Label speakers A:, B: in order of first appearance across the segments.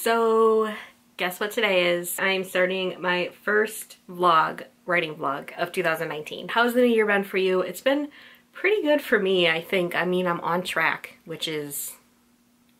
A: So guess what today is? I'm starting my first writing vlog of 2019. How's the new year been for you? It's been pretty good for me, I think. I mean, I'm on track, which is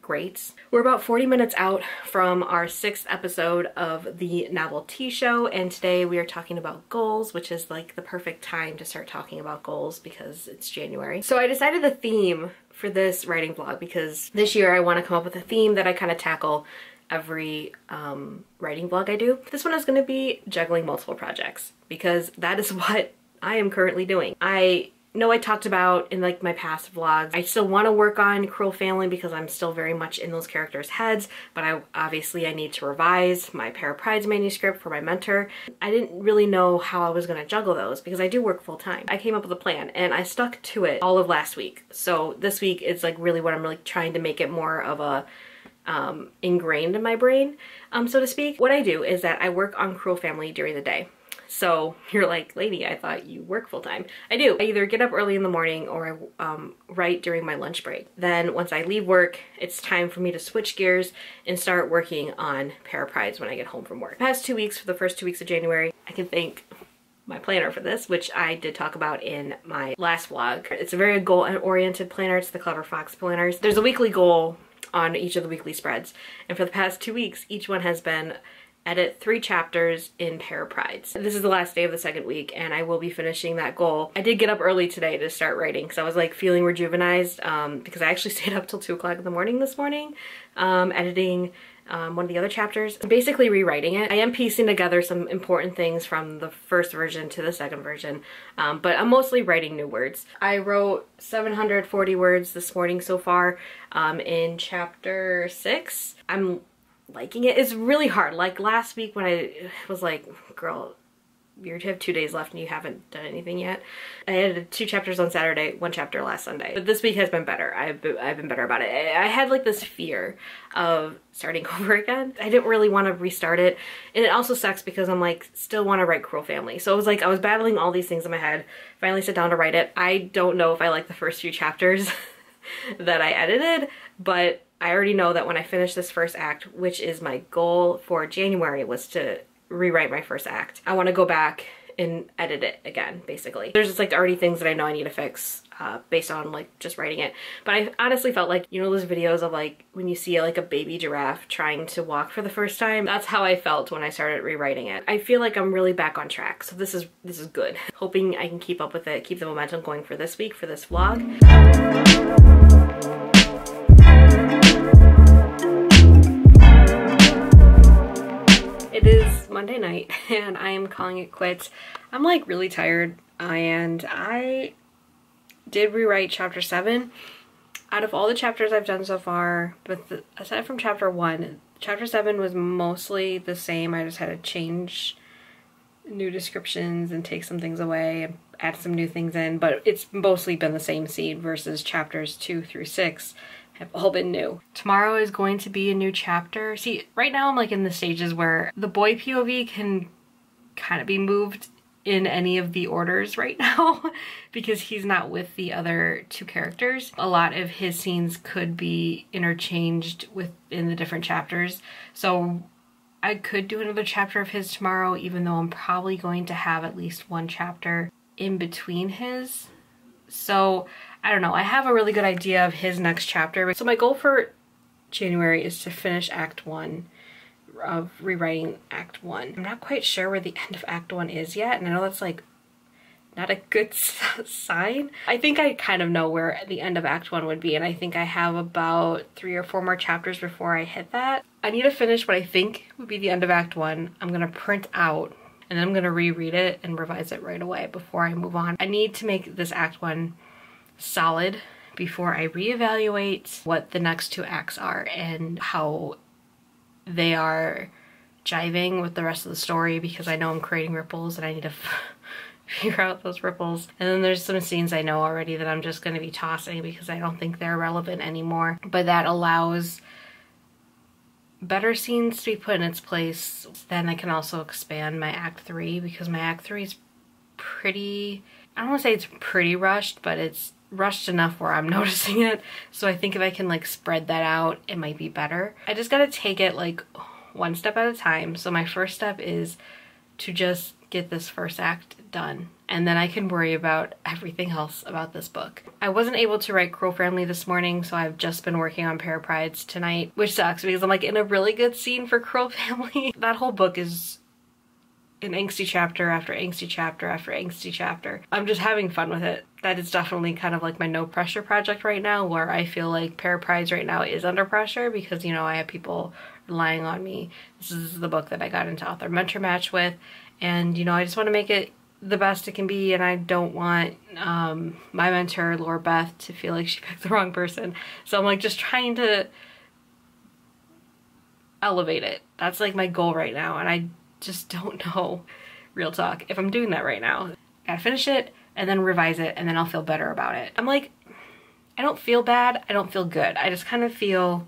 A: great. We're about 40 minutes out from our 6th episode of the novelty show, and today we are talking about goals, which is like the perfect time to start talking about goals because it's January. So I decided the theme for this writing vlog because this year I want to come up with a theme that I kind of tackle every writing vlog I do. This one is going to be juggling multiple projects because that is what I am currently doing. I know I talked about in like my past vlogs, I still want to work on Cruel Family because I'm still very much in those characters' heads, but I need to revise my Pair of Prides manuscript for my mentor. I didn't really know how I was going to juggle those because I do work full time. I came up with a plan and I stuck to it all of last week. So this week is like really what I'm really trying to make it more of a ingrained in my brain, so to speak. What I do is that I work on Cruel Family during the day. So you're like, lady, I thought you work full time. I do. I either get up early in the morning or I write during my lunch break. Then once I leave work, it's time for me to switch gears and start working on Pair of Prides when I get home from work. The past 2 weeks, for the first 2 weeks of January, I can thank my planner for this, which I did talk about in my last vlog. It's a very goal-oriented planner. It's the Clever Fox planners. There's a weekly goal on each of the weekly spreads, and for the past 2 weeks each one has been edit 3 chapters in Pair of Prides. This is the last day of the second week and I will be finishing that goal. I did get up early today to start writing because I was like feeling rejuvenized because I actually stayed up till 2 o'clock in the morning this morning editing one of the other chapters. I'm basically rewriting it. I am piecing together some important things from the first version to the second version, but I'm mostly writing new words. I wrote 740 words this morning so far in chapter 6. I'm liking it. It's really hard. Like last week when I was like, girl, you have 2 days left and you haven't done anything yet. I edited 2 chapters on Saturday, 1 chapter last Sunday. But this week has been better. I've been better about it. I had like this fear of starting over again. I didn't really want to restart it. And it also sucks because I'm like, still want to write Cruel Family. So it was like, I was battling all these things in my head. Finally sat down to write it. I don't know if I like the first few chapters that I edited, but I already know that when I finish this first act, which is my goal for January, was to rewrite my first act. I want to go back and edit it again, basically. There's just like already things that I know I need to fix based on like just writing it. But I honestly felt like, you know those videos of like when you see like a baby giraffe trying to walk for the first time? That's how I felt when I started rewriting it. I feel like I'm really back on track. So this is good. Hoping I can keep up with it, keep the momentum going for this week, for this vlog. It is Monday night and I am calling it quits. I'm like really tired and I did rewrite chapter 7. Out of all the chapters I've done so far, but aside from chapter 1, chapter 7 was mostly the same. I just had to change new descriptions and take some things away and add some new things in, but it's mostly been the same scene versus chapters 2 through 6 have all been new. Tomorrow is going to be a new chapter. See, right now I'm like in the stages where the boy POV can kind of be moved in any of the orders right now because he's not with the other 2 characters. A lot of his scenes could be interchanged within the different chapters. So I could do another chapter of his tomorrow, even though I'm probably going to have at least 1 chapter in between his. So I don't know. I have a really good idea of his next chapter. So my goal for January is to finish Act 1 of rewriting Act 1. I'm not quite sure where the end of Act 1 is yet, and I know that's like not a good sign. I think I kind of know where the end of Act 1 would be, and I think I have about 3 or 4 more chapters before I hit that. I need to finish what I think would be the end of Act 1. I'm gonna print out and then I'm gonna reread it and revise it right away before I move on. I need to make this Act 1 solid before I reevaluate what the next 2 acts are and how they are jiving with the rest of the story, because I know I'm creating ripples and I need to figure out those ripples. And then there's some scenes I know already that I'm just going to be tossing because I don't think they're relevant anymore, but that allows better scenes to be put in its place. Then I can also expand my Act 3 because my Act 3 is pretty, I don't want to say it's pretty rushed, but it's rushed enough where I'm noticing it. So I think if I can like spread that out, it might be better. I just gotta take it like one step at a time. So my first step is to just get this first act done, and then I can worry about everything else about this book. I wasn't able to write Cruel Family this morning, so I've just been working on Pair of Prides tonight, which sucks because I'm like in a really good scene for Cruel Family. That whole book is an angsty chapter after angsty chapter after angsty chapter. I'm just having fun with it. That is definitely kind of like my no pressure project right now, where I feel like Pair of Prides right now is under pressure because, you know, I have people relying on me. This is the book that I got into author mentor match with, and you know, I just want to make it the best it can be, and I don't want my mentor Laura Beth to feel like she picked the wrong person. So I'm like just trying to elevate it. That's like my goal right now, and I just don't know, real talk, if I'm doing that right now. Gotta finish it and then revise it, and then I'll feel better about it. I'm like, I don't feel bad, I don't feel good. I just kind of feel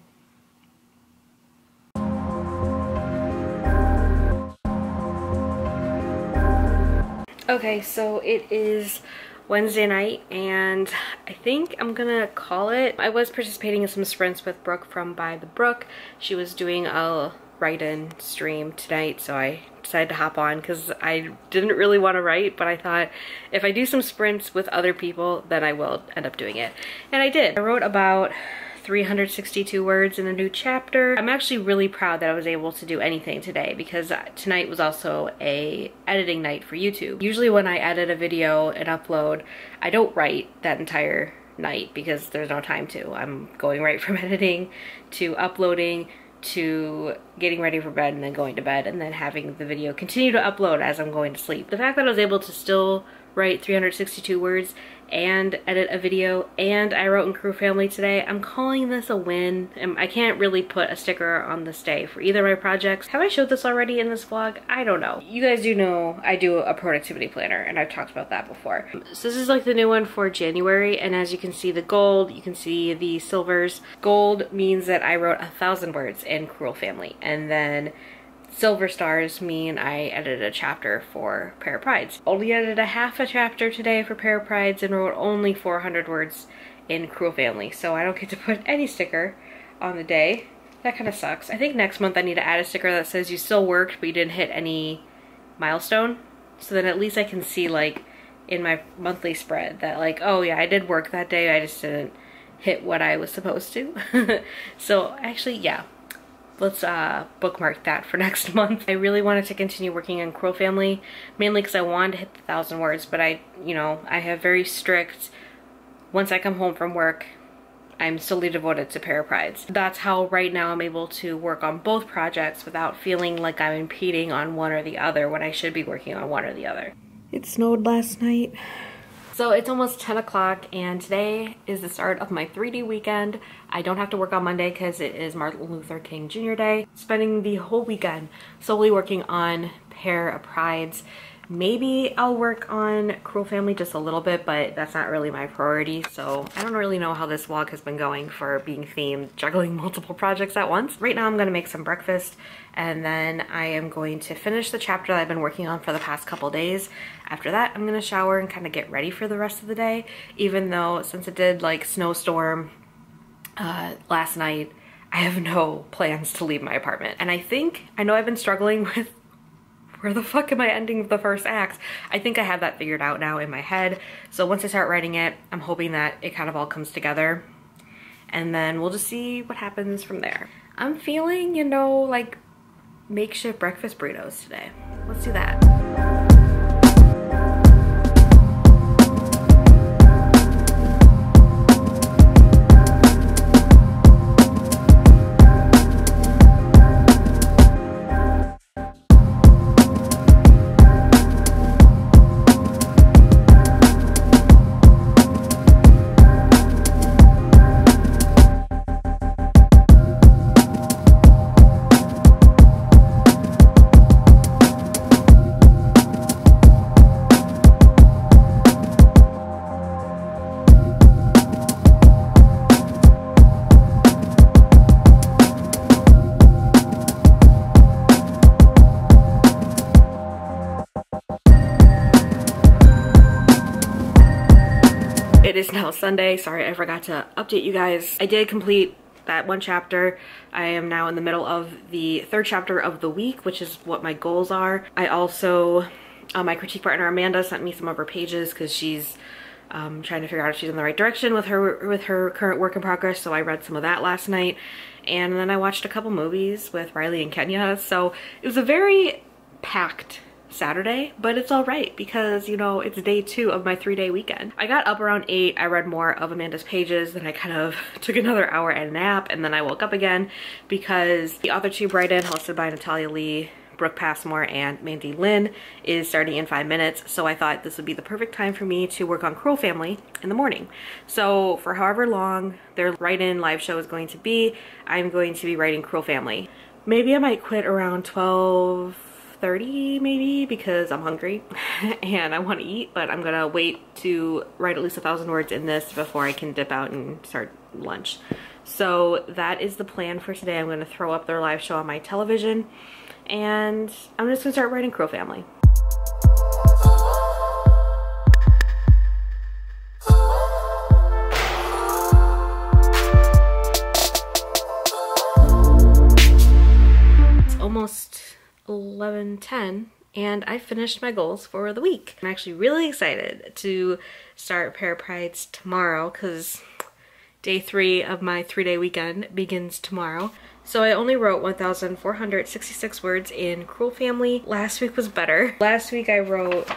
A: okay. So it is Wednesday night, and I think I'm gonna call it. I was participating in some sprints with Brooke from By the Brook. She was doing a write-in stream tonight, so I decided to hop on because I didn't really want to write, but I thought if I do some sprints with other people, then I will end up doing it. And I did. I wrote about 362 words in a new chapter. I'm actually really proud that I was able to do anything today, because tonight was also a editing night for YouTube. Usually when I edit a video and upload, I don't write that entire night because there's no time to. I'm going right from editing to uploading to getting ready for bed and then going to bed and then having the video continue to upload as I'm going to sleep. The fact that I was able to still write 362 words and edit a video, and I wrote in Cruel Family today, I'm calling this a win. And I can't really put a sticker on this day for either of my projects. Have I showed this already in this vlog? I don't know. You guys do know I do a productivity planner, and I've talked about that before. So this is like the new one for January, and as you can see the gold, you can see the silvers. Gold means that I wrote 1,000 words in Cruel Family, and then silver stars mean I edited a chapter for Pair of Prides. Only edited a half a chapter today for Pair of Prides and wrote only 400 words in Cruel Family, so I don't get to put any sticker on the day. That kind of sucks. I think next month I need to add a sticker that says you still worked but you didn't hit any milestone, so then at least I can see like in my monthly spread that like, oh yeah, I did work that day, I just didn't hit what I was supposed to. So actually, yeah. Let's bookmark that for next month. I really wanted to continue working on Cruel Family, mainly because I wanted to hit the 1,000 words, but I have very strict, once I come home from work, I'm solely devoted to Pair of Prides. That's how right now I'm able to work on both projects without feeling like I'm impeding on one or the other when I should be working on one or the other. It snowed last night. So it's almost 10 o'clock, and today is the start of my 3D weekend. I don't have to work on Monday because it is Martin Luther King Jr. Day. Spending the whole weekend solely working on Pair of Prides. Maybe I'll work on Cruel Family just a little bit, but that's not really my priority, so I don't really know how this vlog has been going for being themed, juggling multiple projects at once. Right now I'm gonna make some breakfast, and then I am going to finish the chapter that I've been working on for the past couple days. After that, I'm gonna shower and kind of get ready for the rest of the day, even though since it did like snowstorm last night, I have no plans to leave my apartment. And I know I've been struggling with where the fuck am I ending the first act? I think I have that figured out now in my head. So once I start writing it, I'm hoping that it kind of all comes together. And then we'll just see what happens from there. I'm feeling, you know, like makeshift breakfast burritos today. Let's do that. is now Sunday. Sorry, I forgot to update you guys. I did complete that one chapter. I am now in the middle of the 3rd chapter of the week, which is what my goals are. I also, my critique partner Amanda sent me some of her pages because she's trying to figure out if she's in the right direction with her current work in progress. So I read some of that last night, and then I watched a couple movies with Riley and Kenya. So it was a very packed Saturday, but it's all right because, you know, it's day 2 of my 3-day weekend. I got up around 8. I read more of Amanda's pages, then I kind of took another hour and a nap, and then I woke up again because the Author Tube write-in hosted by Natalia Lee, Brooke Passmore, and Mandy Lynn is starting in 5 minutes. So I thought this would be the perfect time for me to work on Cruel Family in the morning. So for however long their write-in live show is going to be, I'm going to be writing Cruel Family. Maybe I might quit around 12:30 maybe because I'm hungry and I want to eat, but I'm gonna wait to write at least 1,000 words in this before I can dip out and start lunch. So that is the plan for today. I'm gonna throw up their live show on my television and I'm just gonna start writing Cruel Family. It's almost 11:10 and I finished my goals for the week. I'm actually really excited to start Pair Prides tomorrow because day 3 of my 3-day weekend begins tomorrow. So I only wrote 1,466 words in Cruel Family. Last week was better. Last week I wrote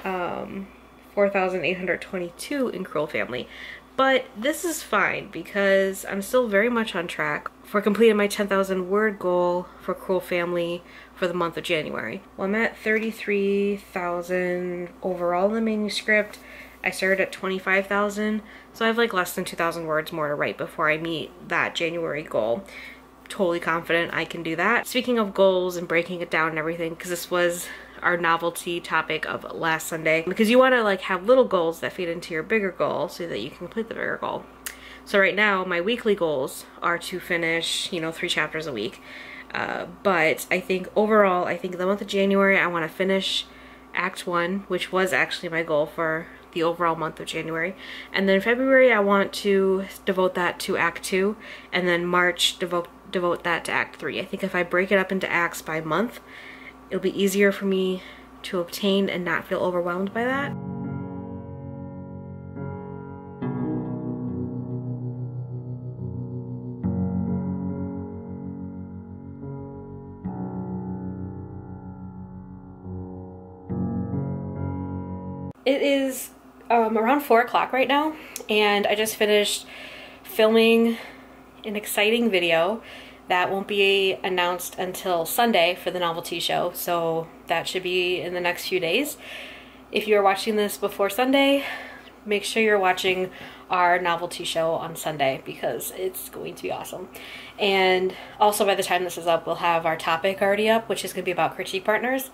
A: 4,822 in Cruel Family. But this is fine because I'm still very much on track for completing my 10,000 word goal for Cruel Family for the month of January. Well, I'm at 33,000 overall in the manuscript. I started at 25,000, so I have like less than 2,000 words more to write before I meet that January goal. Totally confident I can do that. Speaking of goals and breaking it down and everything, because this was our novelty topic of last Sunday, because you want to like have little goals that feed into your bigger goal so that you can complete the bigger goal. So right now my weekly goals are to finish, you know, 3 chapters a week. But I think overall, I think the month of January I want to finish Act 1, which was actually my goal for the overall month of January. And then February I want to devote that to Act 2, and then March devote that to Act 3. I think if I break it up into acts by month, it'll be easier for me to obtain and not feel overwhelmed by that. It is around 4 o'clock right now, and I just finished filming an exciting video that won't be announced until Sunday for the novelty show, so that should be in the next few days. If you're watching this before Sunday, make sure you're watching our novelty show on Sunday because it's going to be awesome. And also by the time this is up, we'll have our topic already up, which is going to be about critique partners.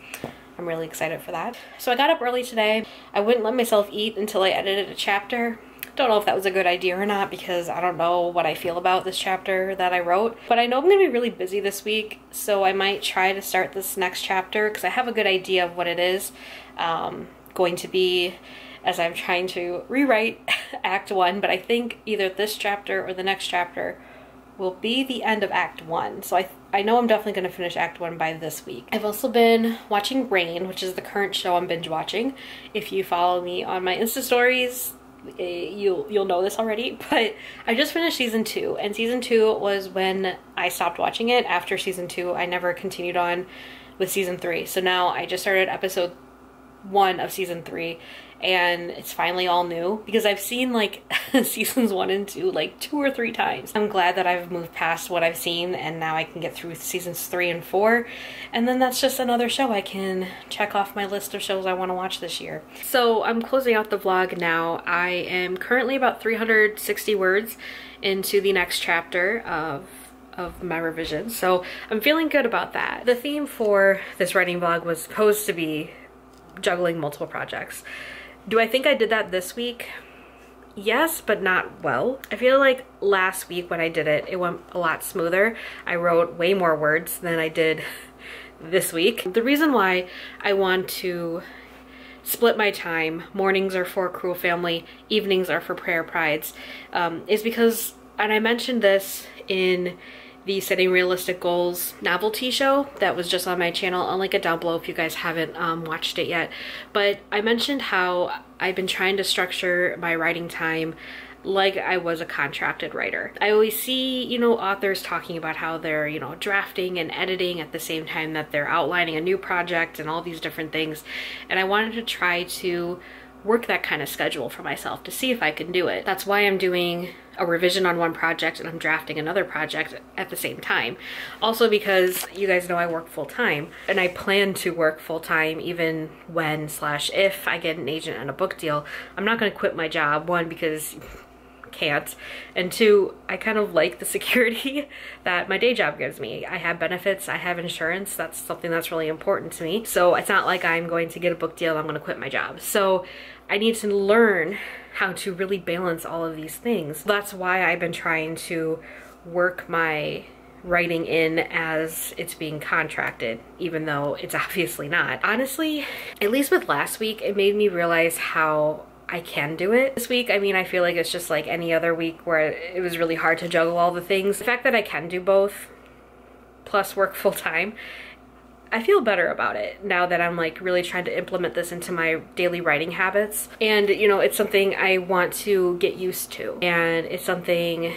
A: I'm really excited for that. So I got up early today. I wouldn't let myself eat until I edited a chapter. Don't know if that was a good idea or not because I don't know what I feel about this chapter that I wrote, but I know I'm gonna be really busy this week, so I might try to start this next chapter because I have a good idea of what it is going to be as I'm trying to rewrite Act 1, but I think either this chapter or the next chapter will be the end of Act 1. So I know I'm definitely going to finish Act 1 by this week. I've also been watching Rain, which is the current show I'm binge watching. If you follow me on my Insta stories, you'll know this already, but I just finished season 2, and season 2 was when I stopped watching it. After season 2, I never continued on with season 3. So now I just started episode 1 of season 3, and it's finally all new because I've seen like seasons 1 and 2 like 2 or 3 times. I'm glad that I've moved past what I've seen and now I can get through seasons 3 and 4, and then that's just another show I can check off my list of shows I want to watch this year. So I'm closing out the vlog now. I am currently about 360 words into the next chapter of my revision, so I'm feeling good about that. The theme for this writing vlog was supposed to be juggling multiple projects. Do I think I did that this week? Yes, but not well. I feel like last week when I did it, it went a lot smoother. I wrote way more words than I did this week. The reason why I want to split my time. Mornings are for Cruel Family, evenings are for Prayer Prides, is because, and I mentioned this in the Setting Realistic Goals novelty show that was just on my channel. I'll link it down below if you guys haven't watched it yet. But I mentioned how I've been trying to structure my writing time like I was a contracted writer. I always see, you know, authors talking about how they're, you know, drafting and editing at the same time that they're outlining a new project and all these different things. And I wanted to try to work that kind of schedule for myself to see if I can do it. That's why I'm doing a revision on one project and I'm drafting another project at the same time. Also because you guys know I work full-time and I plan to work full-time even when / if I get an agent and a book deal. I'm not going to quit my job, one, because can't, and two, I kind of like the security that my day job gives me. I have benefits, I have insurance, that's something that's really important to me. So it's not like I'm going to get a book deal and I'm going to quit my job. So I need to learn how to really balance all of these things. That's why I've been trying to work my writing in as it's being contracted, even though it's obviously not. Honestly, at least with last week, it made me realize how I can do it. This week, I mean, I feel like it's just like any other week where it was really hard to juggle all the things. The fact that I can do both, plus work full time, I feel better about it now that I'm like really trying to implement this into my daily writing habits. And you know, it's something I want to get used to, and it's something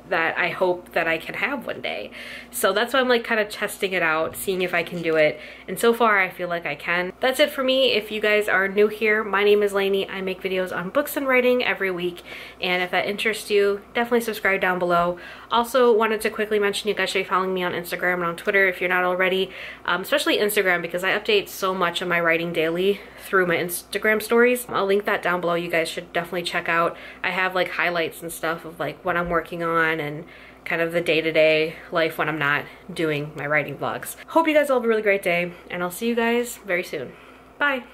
A: that I hope that I can have one day. So that's why I'm like kind of testing it out, seeing if I can do it. And so far I feel like I can. That's it for me. If you guys are new here, my name is Lainey. I make videos on books and writing every week. And if that interests you, definitely subscribe down below. Also wanted to quickly mention you guys should be following me on Instagram and on Twitter if you're not already, especially Instagram, because I update so much of my writing daily through my Instagram stories. I'll link that down below. You guys should definitely check out. I have like highlights and stuff of like what I'm working on and kind of the day-to-day life when I'm not doing my writing vlogs. Hope you guys all have a really great day, and I'll see you guys very soon. Bye.